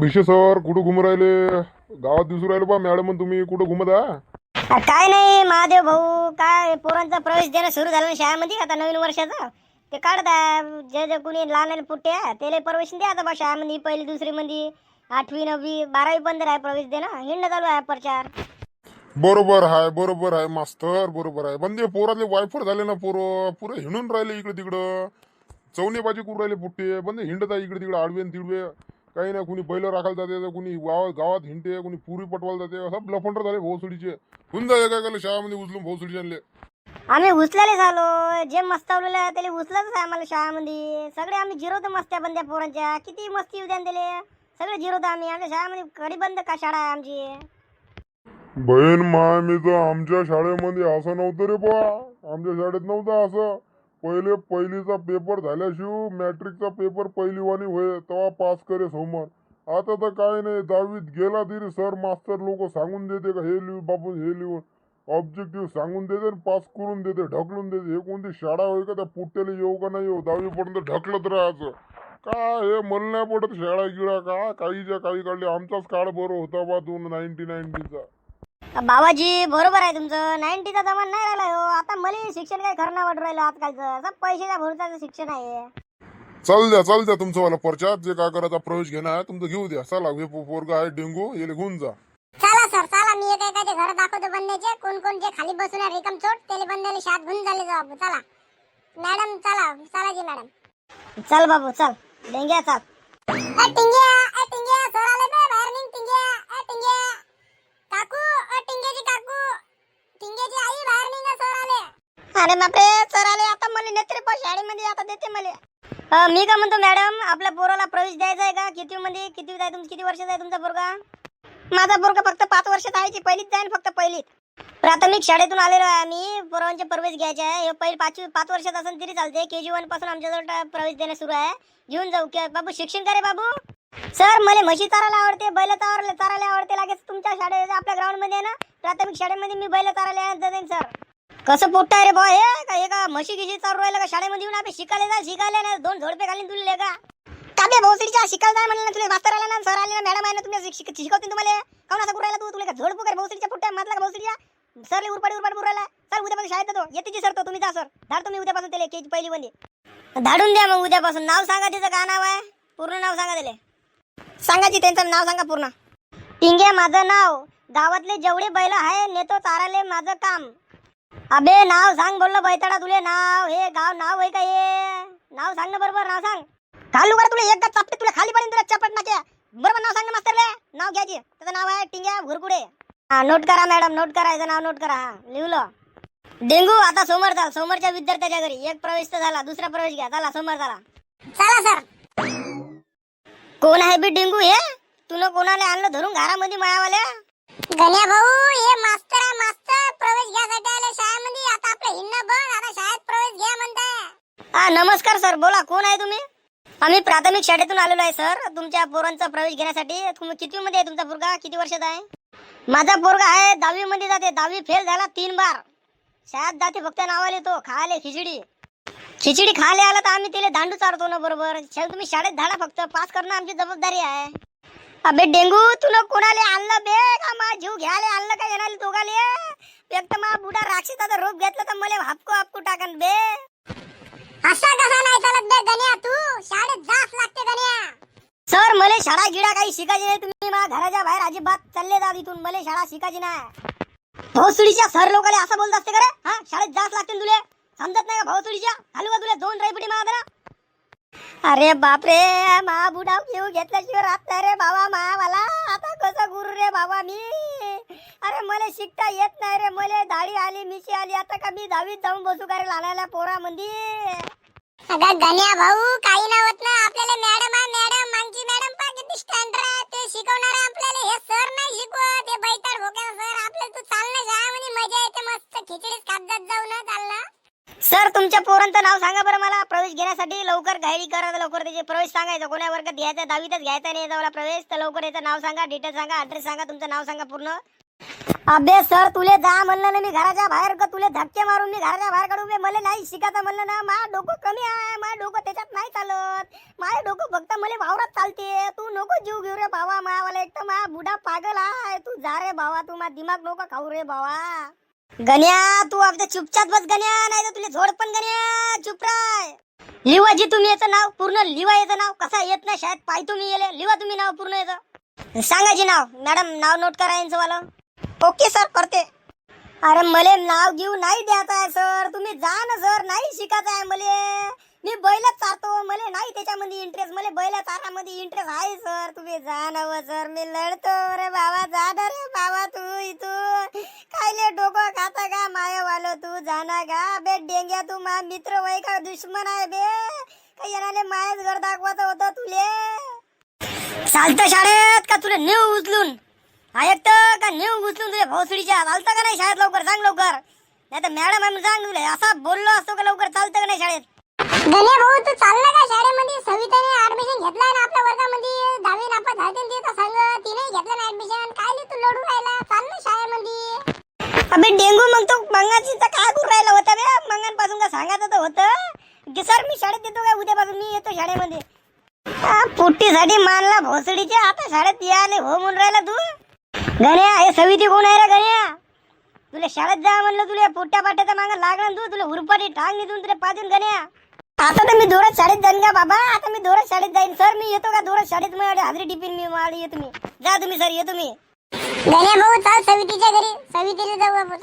Bhise sir कुठं घुमू राहिले? गावात दिसू राहिले बा मॅडम, तुम्ही कुठं घुमत आहे? काय नाही महादेव भाऊ, काय पोरांचा प्रवेश देणं सुरू झालं ना शाळेमध्ये आता नवीन वर्षाचं. ते काढत आहे जे जे कुणी लहान लहान पुट्टे आहे त्याला प्रवेश द्या आता बा शाळेमध्ये. पहिली दुसरी मध्ये 8वी 9वी 12वी पण आहे प्रवेश देणं. हिंड चालू आहे प्रचार. बरोबर आहे, बरोबर आहे मास्तर, बरोबर आहे. पण ते पोरातले वायफर झाले ना, पुरे हिंडून राहिले इकडे तिकडं. चौनेबाजी करून राहिले पुट्टे. पण ते हिंडत आहे इकडे तिकडे आडवे तिडवे. काही नाही, कुणी बैल राखायला जाते तर कुणी गावात हिंडते, कुणी पुरी पटवायला जाते. सब लफंडर झाले भोसडीचे. होऊन जाय काय काय शाळेमध्ये उचलून भोसडीचे आणले. आम्ही उचलेले झालो. जे मस्तावलेलं आहे त्याला उचलतच आहे आम्हाला शाळेमध्ये. सगळे आम्ही जिरवतो मस्त्या बंद्या पोरांच्या. किती मस्ती येऊ द्या दिले सगळे जिरवतो आम्ही. आमच्या शाळेमध्ये कडी बंद का शाळा आहे आमची. बहीण मामीचं आमच्या शाळेमध्ये असं नव्हतं रे बा. आमच्या शाळेत नव्हतं असं. पहिले पहिलीचा पेपर झाल्याशिवाय मॅट्रिकचा पेपर पहिलीवानी होय तेव्हा पास करे समोर. आता तर काय नाही, 10वीत गेला तरी सर मास्तर लोक सांगून देते का हे लिहून बाबू हे लिहून ऑब्जेक्टिव्ह सांगून देते आणि पास करून देते, ढकलून देते. हे कोणती शाळा होय का त्या पुट्ट्याला येऊ का नाही येऊ 10वी पर्यंत ढकलत राहायचं. काय हे मला नाही पडत शाळा गिळा का काहीच्या काही काढले. आमचाच काळ बरं होता बा 1990चा. बाबाजी बरोबर आहे तुमचं. 90चा जमाना नाही राहिला हो. आता मला शिक्षण काही खरं नाही वाटत राहिलं आजकालचं. सब पैशाच्या भरोसाचं शिक्षण आहे. चाल द्या तुमचं वाला परचार. जे काय करायचा प्रवेश घेणार आहे तुमचं घेऊ द्या. चला हे पोरगा आहे डेंगू, याला घेऊन जा. चला सर चला, मी एक एकाचे घर दाखवतो बनण्याचे. कोण कोण जे खाली बसून आहे रिकम चोट त्याला बनण्याला शात घेऊन झाले बाबू. चला मॅडम, चला जी मॅडम. चल बाबू चल. डेंग्या चल. टिंग्या सर आले बे बाहेर निघ. टिंग्या काकू, टिंग्याची काकू, टिंग्याची आई बाहेर निघा, सर आले. अरे बापरे, सर आले. आता मला नेते रे शाळेमध्ये, आता देते मला. मी का म्हणतो मॅडम, आपल्या पोराला प्रवेश द्यायचा आहे का? किती आहे तुमचं? किती वर्षाचा आहे तुमचा पोरगा? माझा पोरगा फक्त 5 वर्षाचा आहे. पहिलीत जाईन फक्त पहिलीत. प्राथमिक शाळेतून आलेलो आहे आम्ही. पोरांचे प्रवेश घ्यायचे आहे. हे पहिली 5 वर्षात असेल तरी चालते. KG1 पासून आमच्याजवळ प्रवेश देणं सुरू आहे. घेऊन जाऊ की बाबू? शिक्षण करे बाबू. सर मला म्हशी चारायला आवडते, बैल चारायला आवडते. लागेल तुमच्या शाळेत आपल्या ग्राउंड मध्ये आहे ना प्राथमिक शाळेमध्ये मी बैल चारायला जाईन सर. कसं पोट्ट आहे रे बॉ हे का म्हशी गिशी चालू राहिलं का शाळेमध्ये येऊन? आपण शिकायला नाही 2 झोडपे घालीन तुला का? काबे भोसडीच्या शिकायला जाय म्हणलं ना तुला. मास्तर आला ना, सर आले ना, मॅडम आहे ना, तुम्ही शिकवतील तुम्हाला. काऊन असं करू राहिला तू? तुला झोड पुकार भोसडीच्या पुट्ट्या मातला का भोसडीच्या? सरले उरपाडी बोलायला. सर उद्यापासून शाळेत येतो. येते सर तो तुम्ही जा सर. धाड तुम्ही उद्यापासून त्याला केजी पहिली मध्ये धाडून द्या. मग उद्यापासून नाव सांगा तिचं. काय नाव आहे? पूर्ण नाव सांगा त्याला. सांगायची त्यांचं नाव सांगा पूर्ण. टिंगे माझं नाव. गावातले जेवढे बैल आहे नेतो चाराले माझं काम. अबे नाव सांग बोललं बैताडा तुले. नाव हे गाव नाव आहे का हे? नाव सांग ना बरोबर. नाव सांग. घालू कर तुला एकदा चापटे तुला खाली पडेल तुला चपट नाक्या. बरोबर नाव सांग ना मास्तरले. नाव घ्यायची. त्याचं नाव आहे टिंग्या घुरकुडे. हा नोट करा मॅडम, नोट करायचं नाव नोट करा. हा लिहलं. डेंगू आता समोर चाल. समोरच्या विद्यार्थ्याच्या घरी एक प्रवेश तर झाला, दुसरा प्रवेश घ्या. चला समोर चला. चला सर. कोण आहे बी डेंगू हे? तुला कोणाला आणलं धरून घरामध्ये मायावाल्या? गण्या भाऊ हे मास्तर आहे. मास्तर प्रवेश घ्यासाठी आले शाळेमध्ये. आता आपलं हिंडणं बंद, आता शाळेत प्रवेश घ्या म्हणताय. हा नमस्कार सर, बोला कोण आहे तुम्ही? आम्ही प्राथमिक शाळेतून आलेलो आहे सर तुमच्या पोरांचा प्रवेश घेण्यासाठी. तुम्ही किती मध्ये आहे तुमचा पोरगा? किती वर्षाचा आहे? माझा पोरगा आहे 10वी मध्ये जाते. 10वी फेल झाला 3 बार. शाळेत जाते फक्त नावाले तो खायले खिचडी खायला आला तर आम्ही तिला दांडू चारतो ना बरोबर. तुम्ही शाळेत धाडा, फक्त पास करणं आमची जबाबदारी आहे. अबे डेंगू तुला कोणाले आणलं बे? का मा जीव घ्यायला आणलं का येणारे दोघाले? एक तर मा बुडा राक्षसाचा रूप घेतला तर मला हापको टाकन बे. असा कसा नाही चालत बे गण्या, तू शाळेत जास लागते गण्या. सर मला शाळा गिडा काही शिकायची नाही. तुम्ही मा घराच्या बाहेर अजिबात चालले जा इथून. मला शाळा शिकायची नाही. भोसडीच्या सर लोकांना असं बोलत असते का रे? हा शाळेत जास लागते तुले. समजत नाही का भोसडीच्या? घालू का तुला 2 रायपुटी मारा? अरे बापरे, मा बुडा घेऊ घेतल्याशिवाय राहत नाही रे बाबा मला. आता कसं गुरु रे बाबा मी? अरे मला शिकता येत नाही रे. मला दाढी आली, मिशी आली. आता का मी 10वीत जाऊन बसू का रे लहानाला पोरा मध्ये? अगं गण्या भाऊ काही नाही होत ना. आपल्याला मॅडम आहे मॅडम. मागची मॅडम पा किती स्टँडर्ड आहे. ते शिकवणार आहे आपल्याला. हे सर नाही शिकवत. हे बैताड भोक्या सर. आपल्याला तू चाल ना शाळेमध्ये, मजा येते मस्त. खिचडीच खात जाऊ ना. चाल ना सर. तुमच्या पोरांचं नाव सांगा बरं मला. प्रवेश घेण्यासाठी लवकर घाई करा. लवकर त्याचे प्रवेश सांगायचं. कोण्या वर्गात घ्यायचा? 10वीतच घ्यायचा नाही याचा प्रवेश. तर लवकर याचं नाव सांगा, डिटेल सांगा, ऍड्रेस सांगा, तुमचं नाव सांगा पूर्ण. अबे सर तुले जा म्हणलं ना मी घराच्या बाहेर का तुले धक्के मारून मी घराच्या बाहेर काढू बे मला नाही शिकायचं म्हणलं ना माझं डोकं कमी आहे माझं डोकं त्याच्यात नाही चालत माझं डोकं फक्त मला वावरात चालते तू नको जीव घेऊ रे भावा मायावाला एक तर माझा बुडा पागल आहे तू जा रे भावा तू माझा दिमाग नको खाऊ रे भावा गण्या तू आपल्या चुपचाप बस गण्या नाही तर तुला झोड पण गण्या चुप राय लिवाजी तुम्ही याचं नाव पूर्ण लिवा याचं नाव कसा येत नाही शाळेत पाय तुम्ही येले लिवा तुम्ही नाव पूर्ण याचं सांगायची नाव मॅडम नाव नोट करा यांचं वाला ओके सर करते अरे मले नाव घेऊ नाही द्यायचं आहे सर तुम्ही जा ना सर नाही शिकायचं आहे मले मी बैलच चालतो मला नाही त्याच्यामध्ये इंटरेस्ट मला बैला चारामध्ये इंटरेस्ट आहे सर तुम्ही जा ना व सर मी लढतो रे बाबा जा ना रे बाबा तू इथून कायले डोकं खाता का मायावालो तू जाना का बे डेंग्या तू मा मित्र वय का दुश्मन आहे बे का येणारे मायाच घर दाखवायचं होतं तुले चालतं शाळेत का तुला नेऊ उचलून ऐकतं का नेऊ उचलून तुझ्या भोसडीच्या चालतं का नाही शाळेत लवकर सांग लवकर नाही तर मॅडम आम्ही सांग तुला असा बोललो असतो का लवकर चालतं का नाही शाळेत गणे भाऊ तू चालला का शाळेमध्ये सविताने ऍडमिशन घेतलाय ना आपल्या वर्गामध्ये 10वी नापास झाली ती तर सांग तिने घेतलं ना ऍडमिशन काय तू लढू राहिला चाल ना शाळेमध्ये अबे डेंगू मग तू मंगाची तर काय करू राहिला होता बे मंगांपासून का सांगायचं तर होतं की सर मी शाळेत येतो का उद्यापासून मी येतो शाळेमध्ये पुट्टीसाठी मानला भोसडीच्या आता शाळेत याले हो म्हणून राहिला तू गण्या हे सविती कोण आहे रे गण्या तुला शाळेत जा म्हणलं तुला पोट्या पाट्याचा मागं लागला तू तुला उरपाटी टांग निघून तुला पाजून गण्या आता तर मी दोरच शाळेत जाईन का बाबा आता मी दोरच शाळेत जाईन सर मी येतो का दोरच शाळेत मी हाजरी टिफिन मी माळी येतो मी जा तुम्ही सर येतो मी गण्या भाऊ चाल सवितीच्या घरी सवितीला जाऊ आपण